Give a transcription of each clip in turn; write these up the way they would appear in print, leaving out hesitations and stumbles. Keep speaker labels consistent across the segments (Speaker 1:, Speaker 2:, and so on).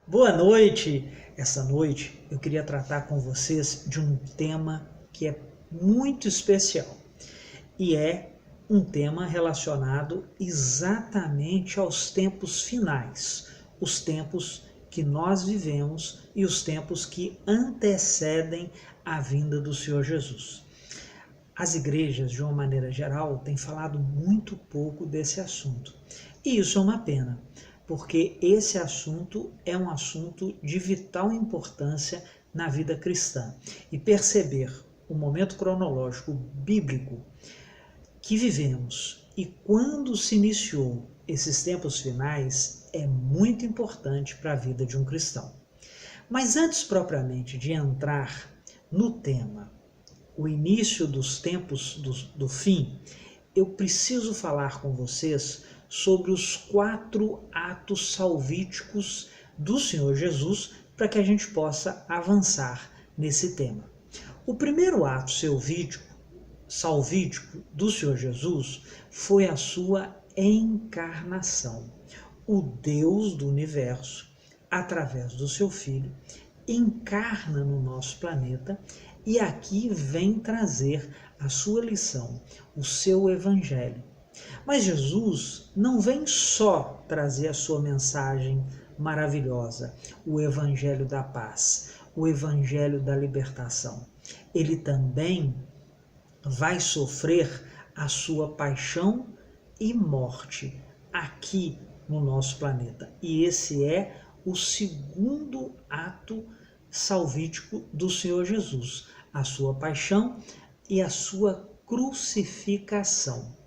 Speaker 1: Boa noite! Essa noite eu queria tratar com vocês de um tema que é muito especial e é um tema relacionado exatamente aos tempos finais, os tempos que nós vivemos e os tempos que antecedem a vinda do Senhor Jesus. As igrejas, de uma maneira geral, têm falado muito pouco desse assunto. E isso é uma pena, porque esse assunto é um assunto de vital importância na vida cristã. E perceber o momento cronológico bíblico que vivemos e quando se iniciou esses tempos finais é muito importante para a vida de um cristão. Mas antes propriamente de entrar no tema, o início dos tempos do fim, eu preciso falar com vocês sobre os 4 atos salvíticos do Senhor Jesus para que a gente possa avançar nesse tema. O primeiro ato salvítico do Senhor Jesus foi a sua encarnação. O Deus do universo, através do seu Filho, encarna no nosso planeta e aqui vem trazer a sua lição, o seu evangelho. Mas Jesus não vem só trazer a sua mensagem maravilhosa, o evangelho da paz, o evangelho da libertação. Ele também vai sofrer a sua paixão e morte aqui no nosso planeta. E esse é o segundo ato salvítico do Senhor Jesus, a sua paixão e a sua crucificação.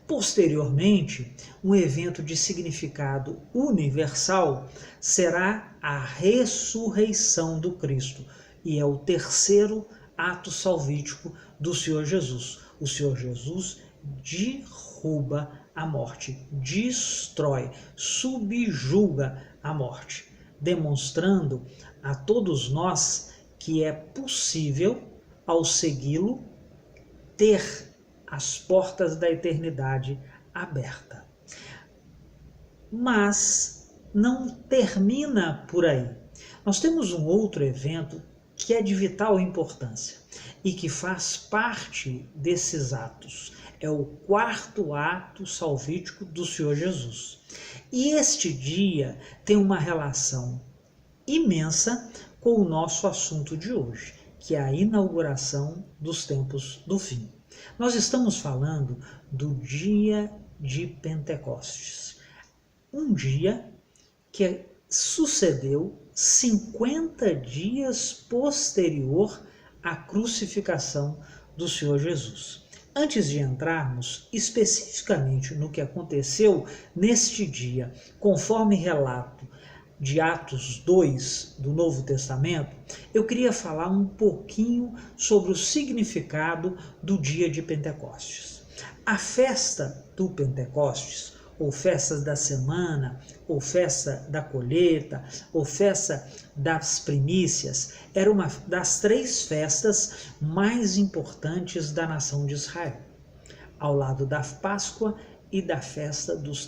Speaker 1: Posteriormente, um evento de significado universal será a ressurreição do Cristo, e é o terceiro ato salvítico do Senhor Jesus. O Senhor Jesus derruba a morte, destrói, subjuga a morte, demonstrando a todos nós que é possível, ao segui-lo, ter as portas da eternidade abertas. Mas não termina por aí. Nós temos um outro evento que é de vital importância e que faz parte desses atos. É o quarto ato salvítico do Senhor Jesus. E este dia tem uma relação imensa com o nosso assunto de hoje, que é a inauguração dos tempos do fim. Nós estamos falando do dia de Pentecostes, um dia que sucedeu 50 dias posterior à crucificação do Senhor Jesus. Antes de entrarmos especificamente no que aconteceu neste dia, conforme relato de Atos 2 do Novo Testamento, eu queria falar um pouquinho sobre o significado do dia de Pentecostes. A festa do Pentecostes, ou festas da semana, ou festa da colheita, ou festa das primícias, era uma das 3 festas mais importantes da nação de Israel, ao lado da Páscoa e da festa dos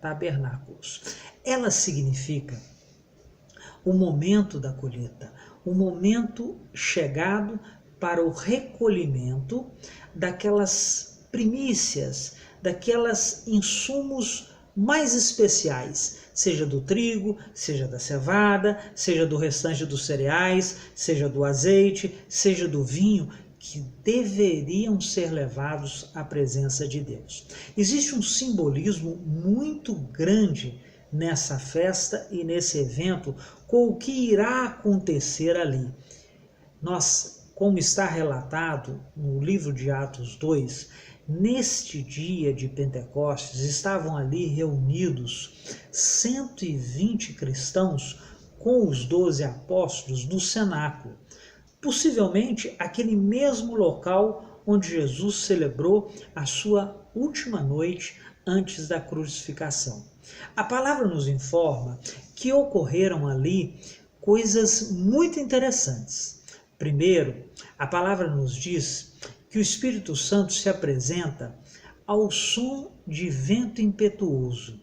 Speaker 1: tabernáculos. Ela significa o momento da colheita, o momento chegado para o recolhimento daquelas primícias, daquelas insumos mais especiais, seja do trigo, seja da cevada, seja do restante dos cereais, seja do azeite, seja do vinho, que deveriam ser levados à presença de Deus. Existe um simbolismo muito grande nessa festa e nesse evento com o que irá acontecer ali. Nós, como está relatado no livro de Atos 2, neste dia de Pentecostes estavam ali reunidos 120 cristãos com os 12 apóstolos no cenáculo, possivelmente aquele mesmo local onde Jesus celebrou a sua última noite antes da crucificação. A palavra nos informa que ocorreram ali coisas muito interessantes. Primeiro, a palavra nos diz que o Espírito Santo se apresenta ao som de vento impetuoso.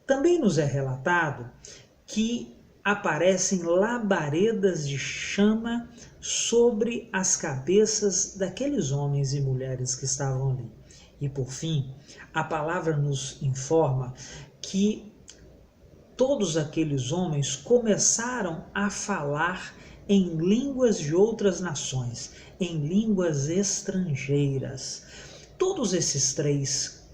Speaker 1: Também nos é relatado que aparecem labaredas de chama sobre as cabeças daqueles homens e mulheres que estavam ali. E por fim, a palavra nos informa que todos aqueles homens começaram a falar em línguas de outras nações, em línguas estrangeiras. Todos esses três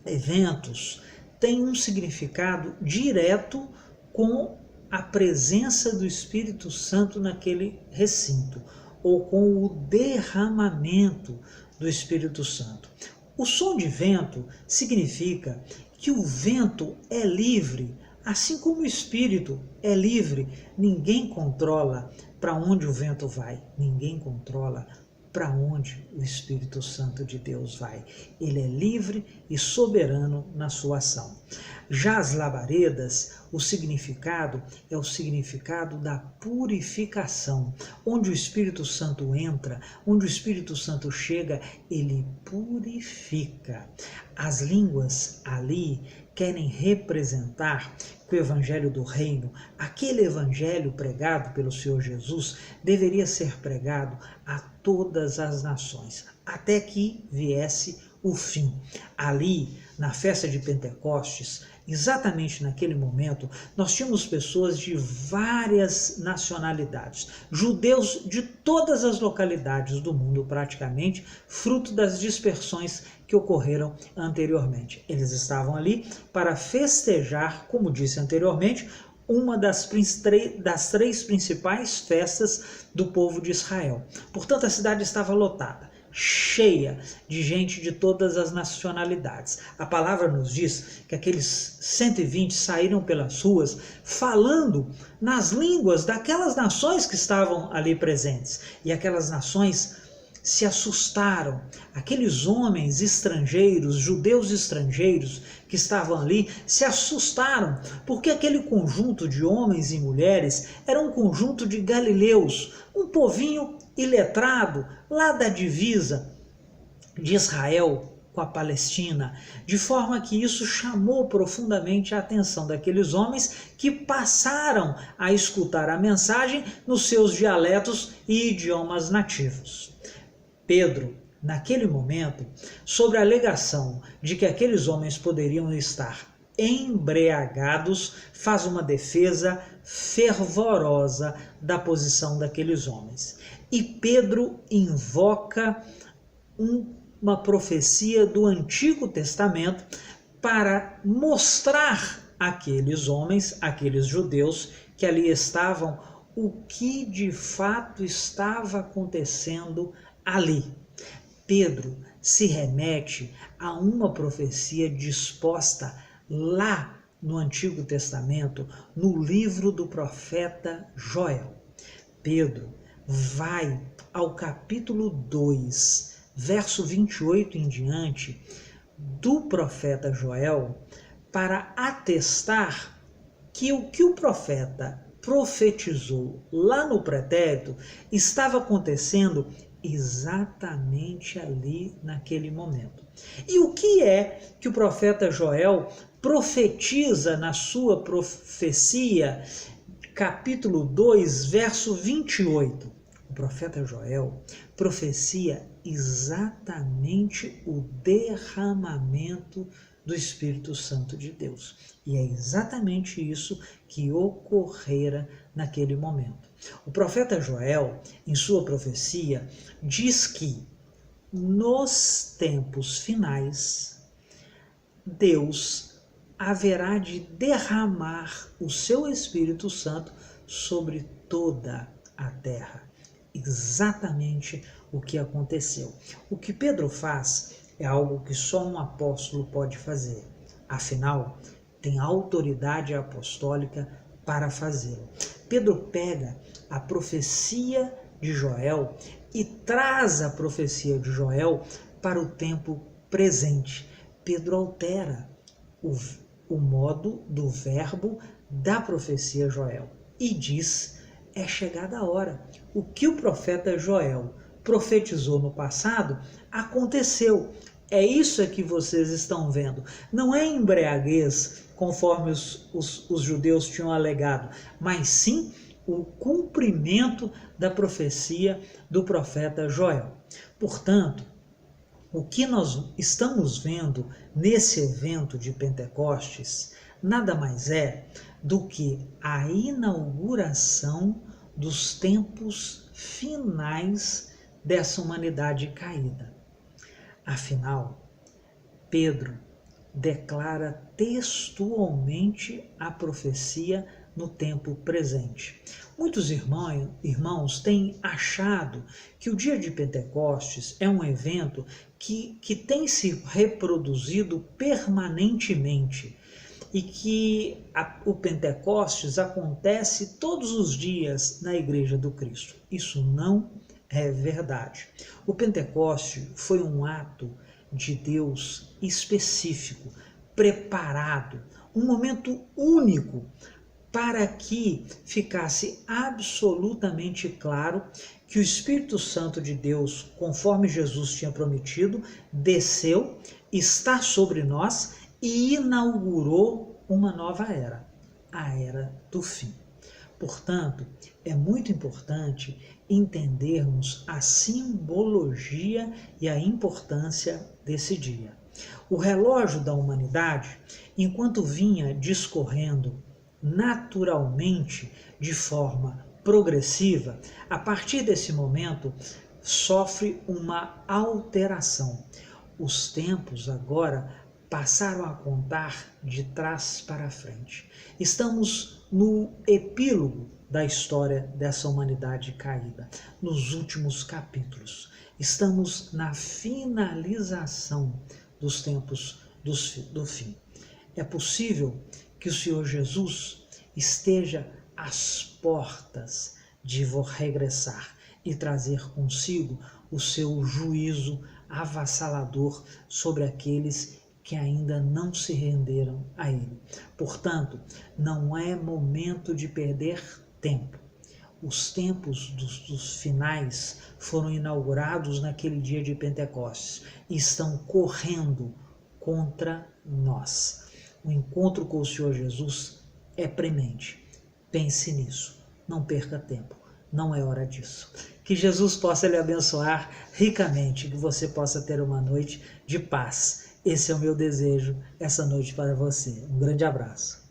Speaker 1: eventos têm um significado direto com a presença do Espírito Santo naquele recinto, ou com o derramamento do Espírito Santo. O som de vento significa que o vento é livre, assim como o Espírito é livre. Ninguém controla para onde o vento vai, ninguém controla para onde o Espírito Santo de Deus vai. Ele é livre e soberano na sua ação. Já as labaredas, o significado é o significado da purificação. Onde o Espírito Santo entra, onde o Espírito Santo chega, ele purifica. As línguas ali querem representar que o evangelho do reino, aquele evangelho pregado pelo Senhor Jesus, deveria ser pregado a todas as nações, até que viesse o fim. Ali, na festa de Pentecostes, exatamente naquele momento, nós tínhamos pessoas de várias nacionalidades, judeus de todas as localidades do mundo praticamente, fruto das dispersões que ocorreram anteriormente. Eles estavam ali para festejar, como disse anteriormente, uma das três principais festas do povo de Israel. Portanto, a cidade estava lotada, cheia de gente de todas as nacionalidades. A palavra nos diz que aqueles 120 saíram pelas ruas falando nas línguas daquelas nações que estavam ali presentes. E aquelas nações se assustaram. Aqueles homens estrangeiros, judeus estrangeiros que estavam ali, se assustaram, porque aquele conjunto de homens e mulheres era um conjunto de galileus, um povinho iletrado, lá da divisa de Israel com a Palestina, de forma que isso chamou profundamente a atenção daqueles homens que passaram a escutar a mensagem nos seus dialetos e idiomas nativos. Pedro, naquele momento, sobre a alegação de que aqueles homens poderiam estar embriagados, faz uma defesa fervorosa da posição daqueles homens. E Pedro invoca uma profecia do Antigo Testamento para mostrar àqueles homens, àqueles judeus que ali estavam, o que de fato estava acontecendo ali. Pedro se remete a uma profecia disposta lá no Antigo Testamento, no livro do profeta Joel. Pedro vai ao capítulo 2, verso 28 em diante, do profeta Joel, para atestar que o profeta profetizou lá no pretérito estava acontecendo exatamente ali naquele momento. E o que é que o profeta Joel profetiza na sua profecia, capítulo 2, verso 28? O profeta Joel profecia exatamente o derramamento do Espírito Santo de Deus. E é exatamente isso que ocorrera naquele momento. O profeta Joel, em sua profecia, diz que nos tempos finais, Deus haverá de derramar o seu Espírito Santo sobre toda a terra. Exatamente o que aconteceu. O que Pedro faz é algo que só um apóstolo pode fazer. Afinal, tem autoridade apostólica para fazê-lo. Pedro pega a profecia de Joel e traz a profecia de Joel para o tempo presente. Pedro altera o modo do verbo da profecia Joel e diz: é chegada a hora. O que o profeta Joel profetizou no passado aconteceu. É isso que vocês estão vendo. Não é embriaguez, conforme os judeus tinham alegado, mas sim o cumprimento da profecia do profeta Joel. Portanto, o que nós estamos vendo nesse evento de Pentecostes nada mais é do que a inauguração dos tempos finais dessa humanidade caída. Afinal, Pedro declara textualmente a profecia no tempo presente. Muitos irmãos têm achado que o dia de Pentecostes é um evento que tem se reproduzido permanentemente e que o Pentecostes acontece todos os dias na Igreja do Cristo. Isso não é verdade. O Pentecoste foi um ato de Deus específico, preparado, um momento único para que ficasse absolutamente claro que o Espírito Santo de Deus, conforme Jesus tinha prometido, desceu, está sobre nós e inaugurou uma nova era, a era do fim. Portanto, é muito importante entendermos a simbologia e a importância desse dia. O relógio da humanidade, enquanto vinha discorrendo naturalmente, de forma progressiva, a partir desse momento sofre uma alteração. Os tempos agora passaram a contar de trás para frente. Estamos no epílogo da história dessa humanidade caída, nos últimos capítulos. Estamos na finalização dos tempos do fim. É possível que o Senhor Jesus esteja às portas de regressar e trazer consigo o seu juízo avassalador sobre aqueles que ainda não se renderam a ele. Portanto, não é momento de perder tempo. Os tempos dos finais foram inaugurados naquele dia de Pentecostes e estão correndo contra nós. O encontro com o Senhor Jesus é premente. Pense nisso. Não perca tempo. Não é hora disso. Que Jesus possa lhe abençoar ricamente, que você possa ter uma noite de paz. Esse é o meu desejo essa noite para você. Um grande abraço.